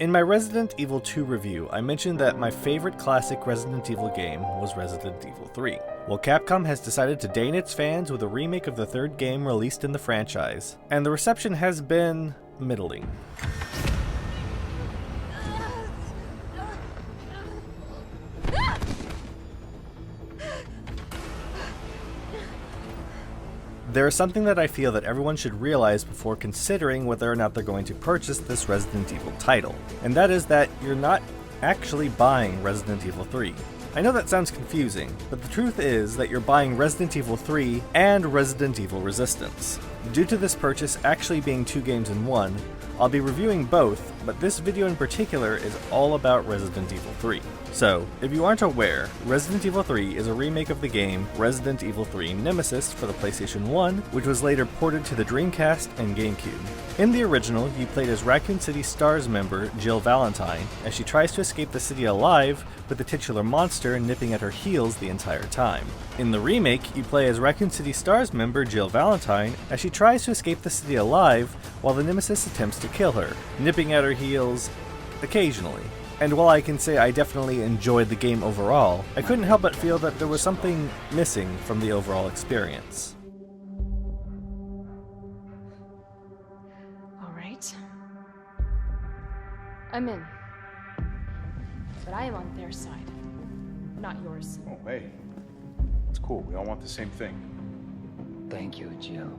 In my Resident Evil 2 review, I mentioned that my favorite classic Resident Evil game was Resident Evil 3. Well, Capcom has decided to deign its fans with a remake of the third game released in the franchise, and the reception has been middling. There is something that I feel that everyone should realize before considering whether or not they're going to purchase this Resident Evil title, and that is that you're not actually buying Resident Evil 3. I know that sounds confusing, but the truth is that you're buying Resident Evil 3 and Resident Evil Resistance. Due to this purchase actually being two games in one, I'll be reviewing both, but this video in particular is all about Resident Evil 3. So, if you aren't aware, Resident Evil 3 is a remake of the game Resident Evil 3 Nemesis for the PlayStation 1, which was later ported to the Dreamcast and GameCube. In the original, you played as Raccoon City STARS member Jill Valentine, as she tries to escape the city alive, with the titular monster nipping at her heels the entire time. In the remake, you play as Raccoon City STARS member Jill Valentine, as she tries to escape the city alive, while the Nemesis attempts to kill her, nipping at her heels occasionally. And while I can say I definitely enjoyed the game overall, I couldn't help but feel that there was something missing from the overall experience. All right. I'm in. But I am on their side, not yours. Oh, hey. It's cool. We all want the same thing. Thank you, Jill.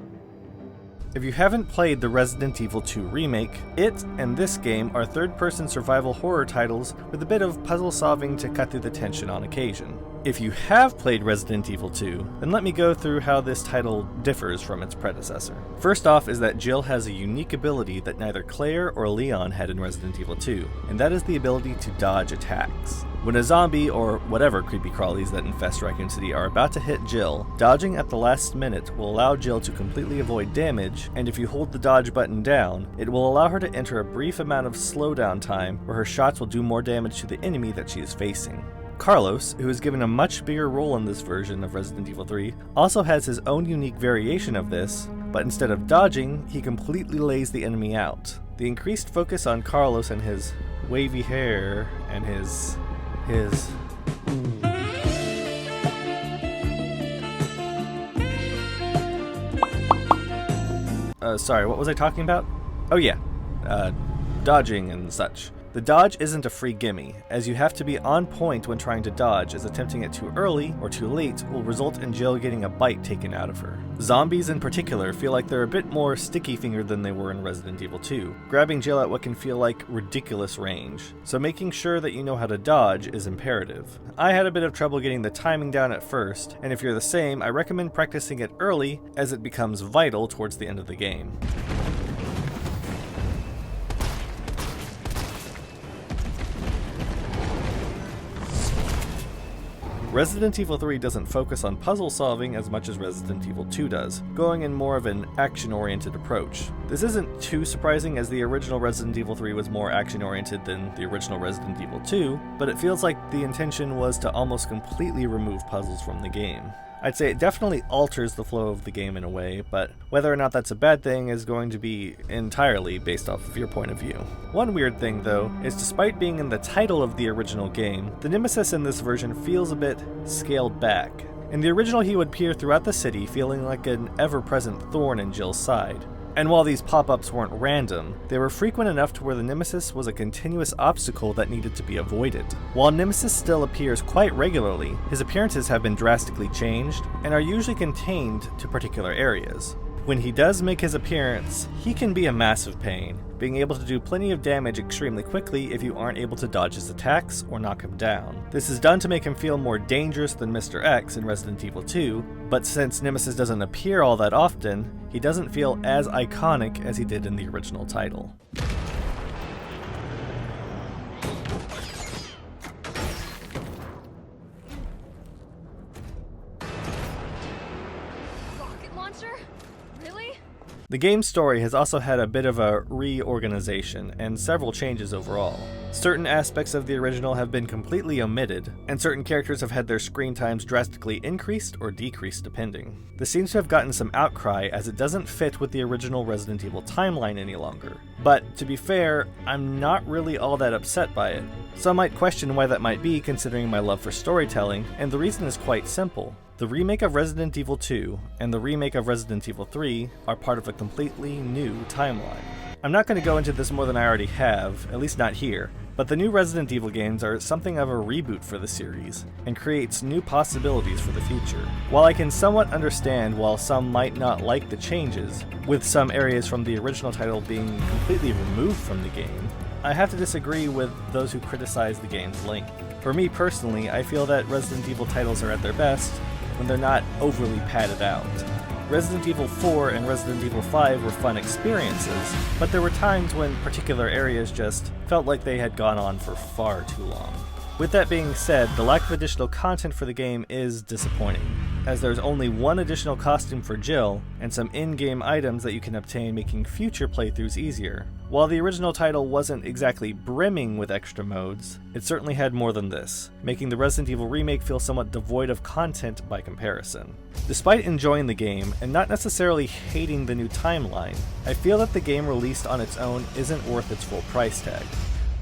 If you haven't played the Resident Evil 2 remake, it and this game are third-person survival horror titles with a bit of puzzle solving to cut through the tension on occasion. If you have played Resident Evil 2, then let me go through how this title differs from its predecessor. First off is that Jill has a unique ability that neither Claire or Leon had in Resident Evil 2, and that is the ability to dodge attacks. When a zombie, or whatever creepy crawlies that infest Raccoon City are about to hit Jill, dodging at the last minute will allow Jill to completely avoid damage, and if you hold the dodge button down, it will allow her to enter a brief amount of slowdown time where her shots will do more damage to the enemy that she is facing. Carlos, who is given a much bigger role in this version of Resident Evil 3, also has his own unique variation of this, but instead of dodging, he completely lays the enemy out. The increased focus on Carlos and his wavy hair and his... Sorry, what was I talking about? Oh yeah, dodging and such. The dodge isn't a free gimme, as you have to be on point when trying to dodge, as attempting it too early or too late will result in Jill getting a bite taken out of her. Zombies in particular feel like they're a bit more sticky-fingered than they were in Resident Evil 2, grabbing Jill at what can feel like ridiculous range, so making sure that you know how to dodge is imperative. I had a bit of trouble getting the timing down at first, and if you're the same, I recommend practicing it early as it becomes vital towards the end of the game. Resident Evil 3 doesn't focus on puzzle solving as much as Resident Evil 2 does, going in more of an action-oriented approach. This isn't too surprising as the original Resident Evil 3 was more action-oriented than the original Resident Evil 2, but it feels like the intention was to almost completely remove puzzles from the game. I'd say it definitely alters the flow of the game in a way, but whether or not that's a bad thing is going to be entirely based off of your point of view. One weird thing, though, is despite being in the title of the original game, the Nemesis in this version feels a bit scaled back. In the original, he would peer throughout the city, feeling like an ever-present thorn in Jill's side. And while these pop-ups weren't random, they were frequent enough to where the Nemesis was a continuous obstacle that needed to be avoided. While Nemesis still appears quite regularly, his appearances have been drastically changed, and are usually contained to particular areas. When he does make his appearance, he can be a massive pain, being able to do plenty of damage extremely quickly if you aren't able to dodge his attacks or knock him down. This is done to make him feel more dangerous than Mr. X in Resident Evil 2, but since Nemesis doesn't appear all that often, he doesn't feel as iconic as he did in the original title. The game's story has also had a bit of a reorganization and several changes overall. Certain aspects of the original have been completely omitted, and certain characters have had their screen times drastically increased or decreased depending. This seems to have gotten some outcry as it doesn't fit with the original Resident Evil timeline any longer. But to be fair, I'm not really all that upset by it. Some might question why that might be considering my love for storytelling, and the reason is quite simple. The remake of Resident Evil 2 and the remake of Resident Evil 3 are part of a completely new timeline. I'm not going to go into this more than I already have, at least not here, but the new Resident Evil games are something of a reboot for the series, and creates new possibilities for the future. While I can somewhat understand while some might not like the changes, with some areas from the original title being completely removed from the game, I have to disagree with those who criticize the game's length. For me personally, I feel that Resident Evil titles are at their best when they're not overly padded out. Resident Evil 4 and Resident Evil 5 were fun experiences, but there were times when particular areas just felt like they had gone on for far too long. With that being said, the lack of additional content for the game is disappointing, as there's only one additional costume for Jill, and some in-game items that you can obtain making future playthroughs easier. While the original title wasn't exactly brimming with extra modes, it certainly had more than this, making the Resident Evil remake feel somewhat devoid of content by comparison. Despite enjoying the game, and not necessarily hating the new timeline, I feel that the game released on its own isn't worth its full price tag.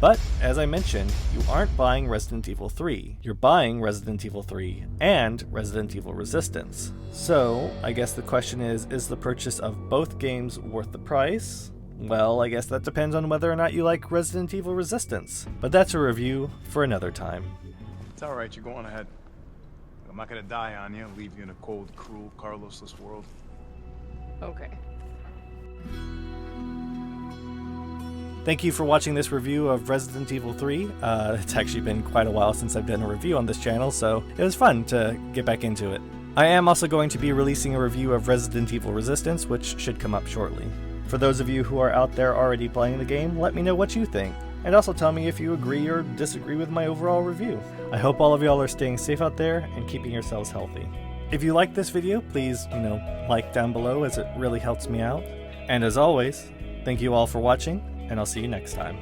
But, as I mentioned, you aren't buying Resident Evil 3. You're buying Resident Evil 3 and Resident Evil Resistance. So, I guess the question is the purchase of both games worth the price? Well, I guess that depends on whether or not you like Resident Evil Resistance. But that's a review for another time. It's alright, you're going ahead. I'm not gonna die on you, leave you in a cold, cruel, Carlosless world. Okay. Thank you for watching this review of Resident Evil 3. It's actually been quite a while since I've done a review on this channel, so it was fun to get back into it. I am also going to be releasing a review of Resident Evil Resistance, which should come up shortly. For those of you who are out there already playing the game, let me know what you think, and also tell me if you agree or disagree with my overall review. I hope all of y'all are staying safe out there and keeping yourselves healthy. If you liked this video, please, like down below as it really helps me out. And as always, thank you all for watching, and I'll see you next time.